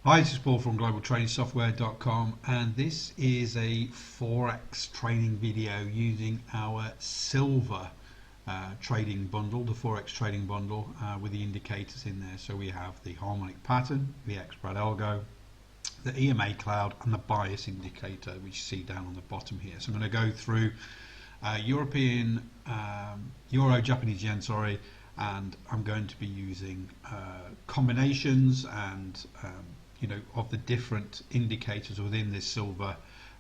Hi, this is Paul from globaltradingsoftware.com, and this is a Forex trading video using our silver trading bundle, the Forex trading bundle, with the indicators in there. So we have the harmonic pattern, the X-spread algo, the EMA cloud, and the bias indicator, which you see down on the bottom here. So I'm going to go through European, Euro, Japanese yen, sorry, and I'm going to be using combinations and of the different indicators within this silver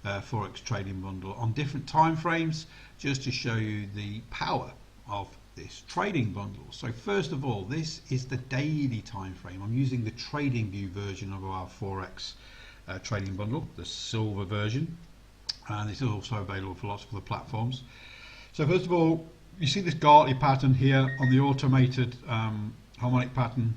Forex trading bundle on different time frames, just to show you the power of this trading bundle. So first of all, this is the daily time frame. I'm using the trading view version of our Forex trading bundle, the silver version, and this is also available for lots of other platforms. So first of all, you see this Gartley pattern here on the automated harmonic pattern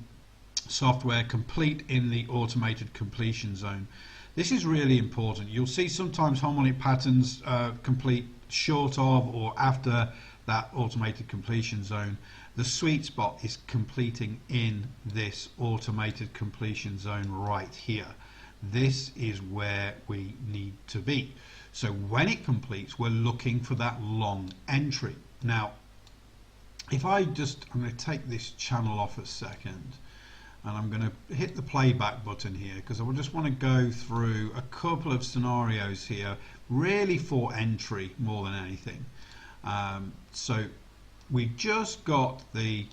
software, complete in the automated completion zone. This is really important. You'll see sometimes harmonic patterns complete short of or after that automated completion zone. The sweet spot is completing in this automated completion zone right here. This is where we need to be. So when it completes, we're looking for that long entry. Now, if I'm going to take this channel off a second, and I'm going to hit the playback button here, because I just want to go through a couple of scenarios here, really for entry more than anything. So we just got the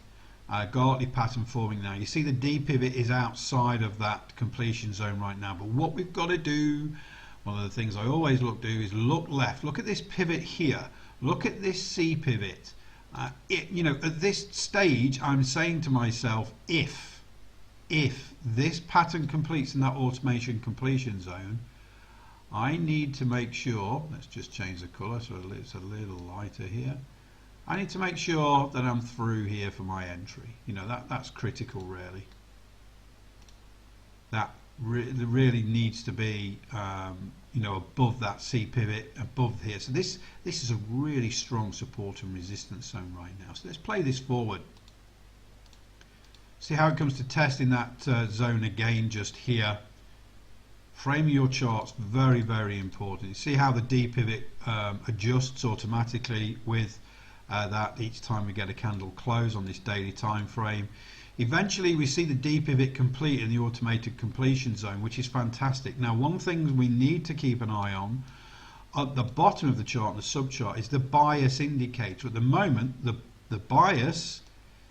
Gartley pattern forming now. You see the D pivot is outside of that completion zone right now, but what we've got to do, one of the things I always do is look left. Look at this pivot here. Look at this C pivot. At this stage, I'm saying to myself, if this pattern completes in that automation completion zone, I need to make sure, let's just change the color so it's a little lighter here. I need to make sure that I'm through here for my entry. That's critical, really. That really needs to be above that C pivot, above here. So this is a really strong support and resistance zone right now. So let's play this forward. See how it comes to testing that zone again just here. Framing your charts, very, very important. You see how the D pivot adjusts automatically with that each time we get a candle close on this daily time frame. Eventually we see the D pivot complete in the automated completion zone, which is fantastic. Now, one thing we need to keep an eye on at the bottom of the chart, the subchart, is the bias indicator. At the moment, the bias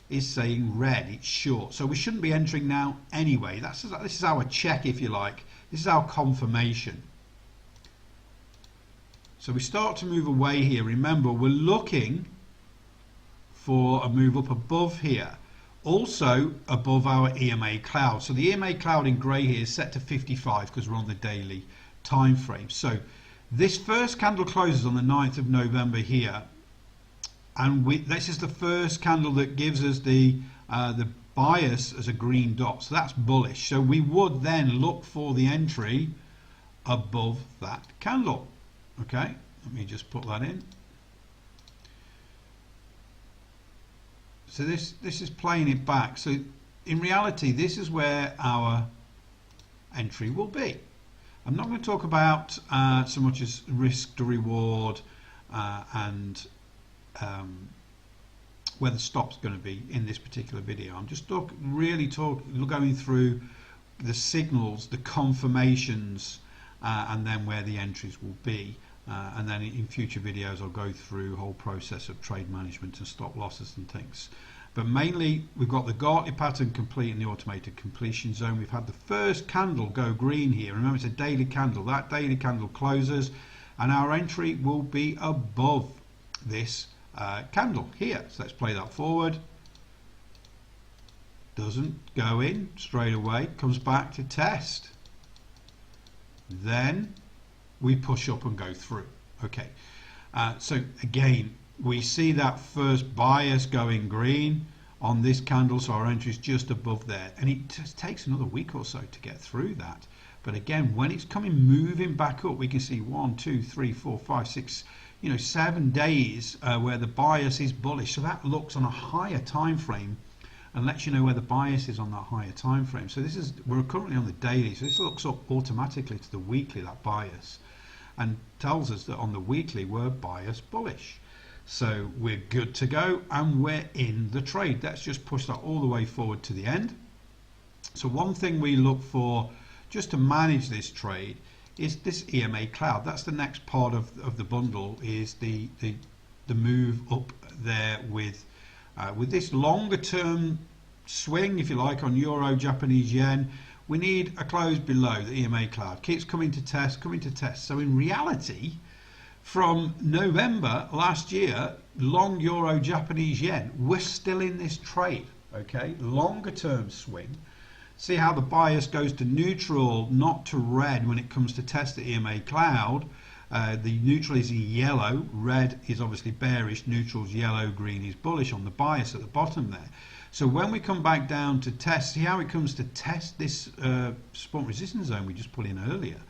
is saying red, it's short, so we shouldn't be entering now anyway. This is our check, if you like. This is our confirmation. So we start to move away here. Remember, we're looking for a move up above here, also above our EMA cloud. So the EMA cloud in grey here is set to 55 because we're on the daily time frame. So this first candle closes on the 9th of November here, and this is the first candle that gives us the bias as a green dot, so that's bullish. So we would then look for the entry above that candle. Okay, let me just put that in. So this is playing it back. So in reality, this is where our entry will be. I'm not going to talk about so much as risk to reward and where the stop's going to be in this particular video. I'm just going through the signals, the confirmations, and then where the entries will be. And then in future videos I'll go through the whole process of trade management and stop losses and things. But mainly we've got the Gartley pattern complete in the automated completion zone. We've had the first candle go green here. Remember, it's a daily candle. That daily candle closes and our entry will be above this candle here. So let's play that forward. Doesn't go in straight away, comes back to test. Then we push up and go through. Okay, so again, we see that first bias going green on this candle, so our entry is just above there, and it just takes another week or so to get through that. But again, when it's moving back up, we can see 1, 2, 3, 4, 5, 6, 7 days where the bias is bullish. So that looks on a higher time frame and lets you know where the bias is on that higher time frame. So we're currently on the daily, so this looks up automatically to the weekly, that bias, and tells us that on the weekly we're bias bullish. So we're good to go and we're in the trade. Let's just push that all the way forward to the end. So one thing we look for just to manage this trade is this EMA cloud. That's the next part of the bundle, is the move up there with this longer term swing, if you like, on euro, Japanese yen. We need a close below the EMA cloud. Keeps coming to test. So in reality, from November last year, long euro, Japanese yen, we're still in this trade. Okay, longer term swing. See how the bias goes to neutral, not to red when it comes to test the EMA cloud. The neutral is in yellow, red is obviously bearish, neutral's yellow, green is bullish on the bias at the bottom there. So when we come back down to test, see how it comes to test this support resistance zone we just put in earlier,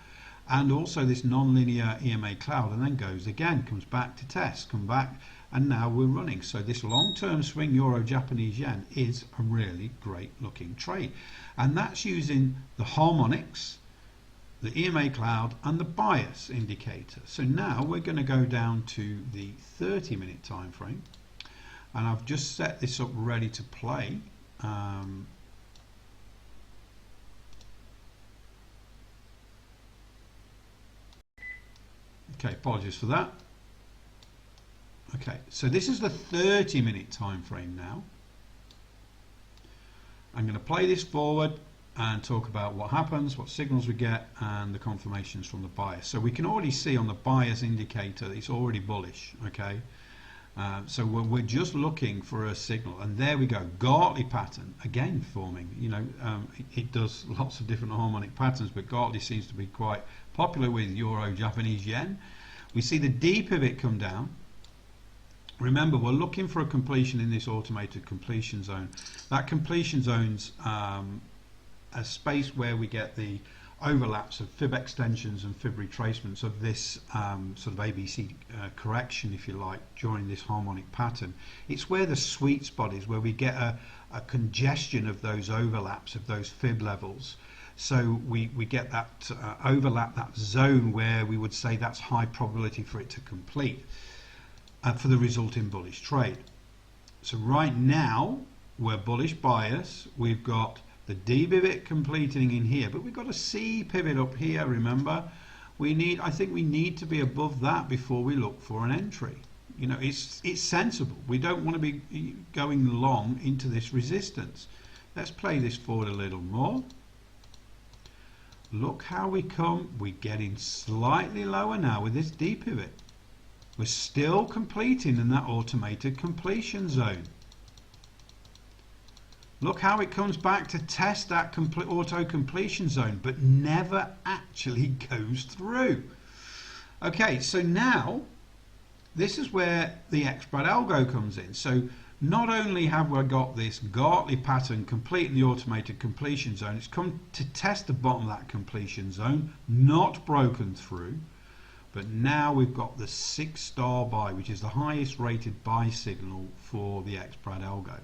and also this non-linear EMA cloud, and then goes again, comes back to test, come back, and now we're running. So this long-term swing euro Japanese yen is a really great looking trade, and that's using the harmonics, the EMA cloud, and the bias indicator. So now we're going to go down to the 30-minute time frame, and I've just set this up ready to play. Okay, apologies for that. Okay, so this is the 30-minute time frame now. I'm going to play this forward and talk about what happens, what signals we get, and the confirmations from the bias. So we can already see on the bias indicator that it's already bullish. Okay, so we're just looking for a signal, and there we go. Gartley pattern again forming. You know, it does lots of different harmonic patterns, but Gartley seems to be quite popular with euro, Japanese yen. We see the D pivot come down. Remember, we're looking for a completion in this automated completion zone. That completion zone's a space where we get the overlaps of fib extensions and fib retracements of this sort of ABC correction, if you like, during this harmonic pattern. It's where the sweet spot is, where we get a congestion of those overlaps of those fib levels. So we get that overlap, that zone where we would say that's high probability for it to complete for the resulting bullish trade. So right now we're bullish bias. We've got the D pivot completing in here, but we've got a C pivot up here. Remember, I think we need to be above that before we look for an entry. You know, it's sensible. We don't want to be going long into this resistance. Let's play this forward a little more. Look how we come. We're getting slightly lower now with this D pivot. We're still completing in that automated completion zone. Look how it comes back to test that auto completion zone, but never actually goes through. Okay, so now this is where the expert algo comes in. So not only have we got this Gartley pattern complete in the automated completion zone, it's come to test the bottom of that completion zone, not broken through, but now we've got the 6-star buy, which is the highest rated buy signal for the expert algo.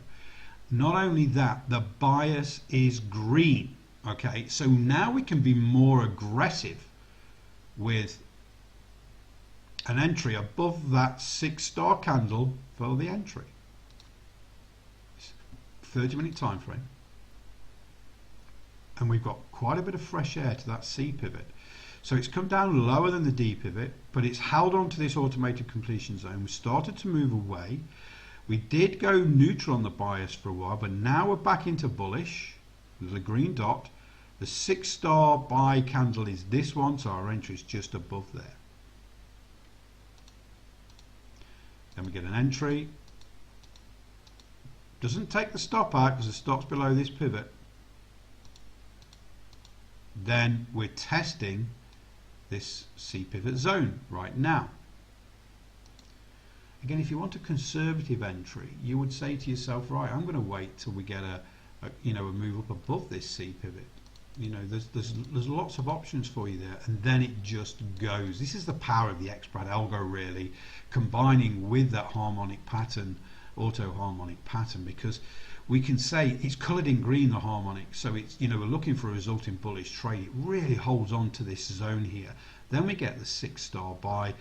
Not only that, the bias is green. Okay, so now we can be more aggressive with an entry above that 6-star candle for the entry. 30-minute time frame, and we've got quite a bit of fresh air to that C pivot. So it's come down lower than the D pivot, but it's held on to this automated completion zone. We started to move away. We did go neutral on the bias for a while, but now we're back into bullish. There's a green dot. The 6-star buy candle is this one, so our entry is just above there. Then we get an entry. Doesn't take the stop out because the stop's below this pivot. Then we're testing this C pivot zone right now. Again, if you want a conservative entry, you would say to yourself, right, I'm going to wait till we get a move up above this C pivot. You know, there's lots of options for you there, and then it just goes. This is the power of the expert algo, really, combining with that harmonic pattern auto harmonic pattern, because we can say it's coloured in green, the harmonic, so it's, you know, we're looking for a resulting bullish trade. It really holds on to this zone here. Then we get the 6-star buy.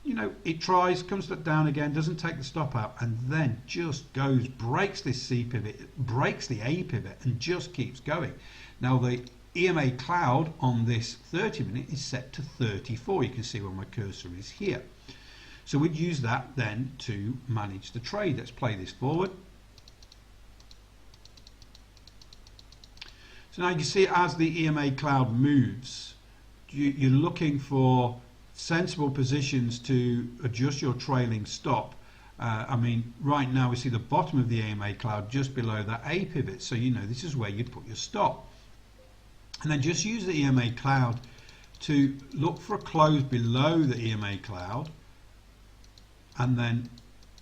You know, it tries, comes down again, doesn't take the stop out, and then just goes, breaks this C pivot, breaks the A pivot, and just keeps going. Now the EMA cloud on this 30-minute is set to 34. You can see where my cursor is here. So we'd use that then to manage the trade. Let's play this forward. So now you can see as the EMA cloud moves, you're looking for sensible positions to adjust your trailing stop. I mean, right now we see the bottom of the EMA cloud just below that A pivot, so you know this is where you'd put your stop. And then just use the EMA cloud to look for a close below the EMA cloud and then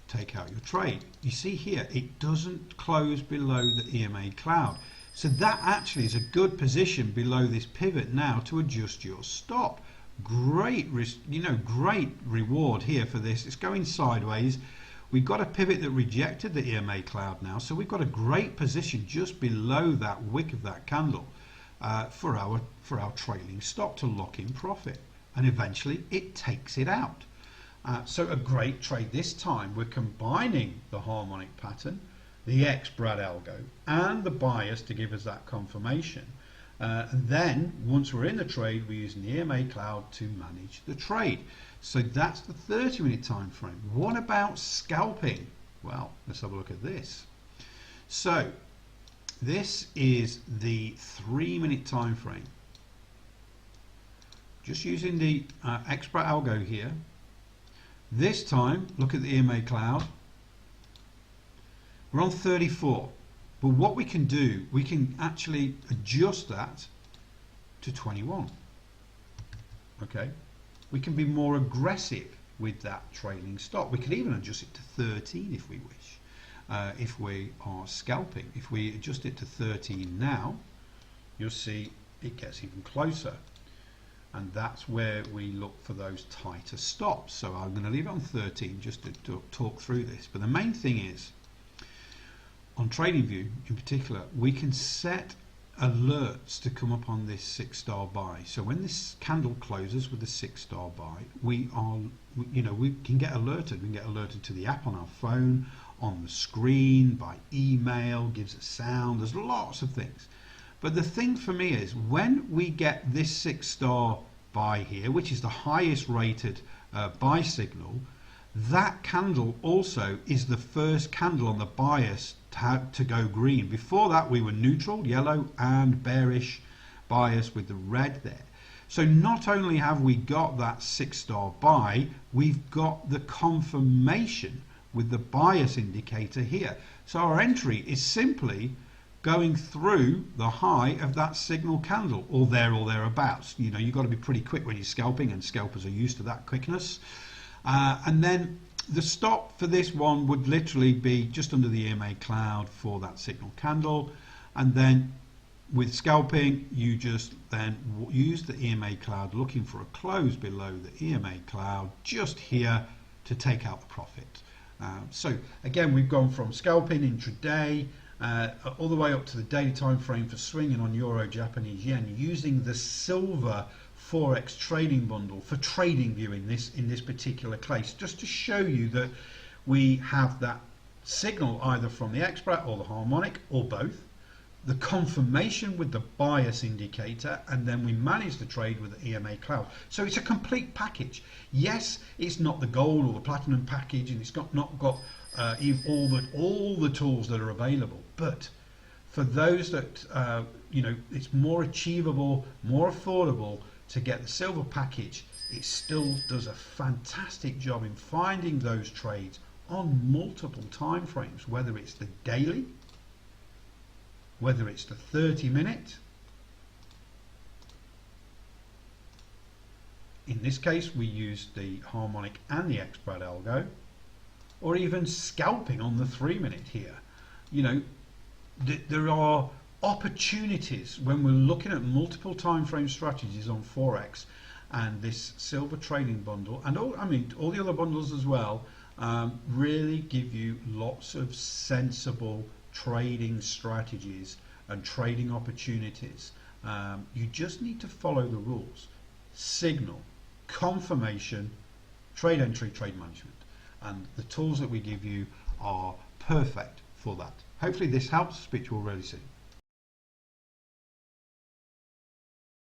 take out your trade. You see here, it doesn't close below the EMA cloud. So that actually is a good position below this pivot now to adjust your stop. Great, you know, great reward here for this. It's going sideways. We've got a pivot that rejected the EMA cloud now, so we've got a great position just below that wick of that candle for our trailing stop to lock in profit, and eventually it takes it out. So a great trade this time. We're combining the harmonic pattern, the ex-Brad algo, and the bias to give us that confirmation. And then once we're in the trade, we're using the EMA cloud to manage the trade. So that's the 30-minute time frame. What about scalping? Well, let's have a look at this. So this is the 3-minute time frame. Just using the expert algo here. This time, look at the EMA cloud. We're on 34. But what we can do, we can actually adjust that to 21. Okay, we can be more aggressive with that trailing stop. We can even adjust it to 13 if we wish, if we are scalping. If we adjust it to 13 now, you'll see it gets even closer. And that's where we look for those tighter stops. So I'm going to leave it on 13 just to talk through this. But the main thing is, on TradingView in particular, we can set alerts to come up on this 6-star buy. So when this candle closes with a 6-star buy, we can get alerted. We can get alerted to the app on our phone, on the screen, by email, gives a sound. There's lots of things. But the thing for me is when we get this 6-star buy here, which is the highest rated buy signal, that candle also is the first candle on the bias to go green. Before that we were neutral, yellow, and bearish bias with the red there. So not only have we got that 6-star buy, we've got the confirmation with the bias indicator here. So our entry is simply going through the high of that signal candle, or thereabouts. You know, you've got to be pretty quick when you're scalping, and scalpers are used to that quickness. And then the stop for this one would literally be just under the EMA cloud for that signal candle. And then with scalping, you just then use the EMA cloud looking for a close below the EMA cloud just here to take out the profit. So again, we've gone from scalping intraday all the way up to the daily time frame for swinging on Euro Japanese yen using the silver Forex trading bundle for TradingView in this particular case, just to show you that we have that signal either from the expert or the harmonic or both, the confirmation with the bias indicator, and then we manage the trade with the EMA cloud. So it's a complete package. Yes, it's not the gold or the platinum package, and it's not got all the tools that are available, but for those that it's more achievable, more affordable to get the silver package, it still does a fantastic job in finding those trades on multiple time frames, whether it's the daily, whether it's the 30-minute. In this case, we used the harmonic and the expert algo, or even scalping on the 3-minute here. You know, there are opportunities when we're looking at multiple time frame strategies on Forex and this silver trading bundle, and all the other bundles as well. really give you lots of sensible trading strategies and trading opportunities. You just need to follow the rules: signal, confirmation, trade entry, trade management, and the tools that we give you are perfect for that. Hopefully this helps. Speak to you all really soon.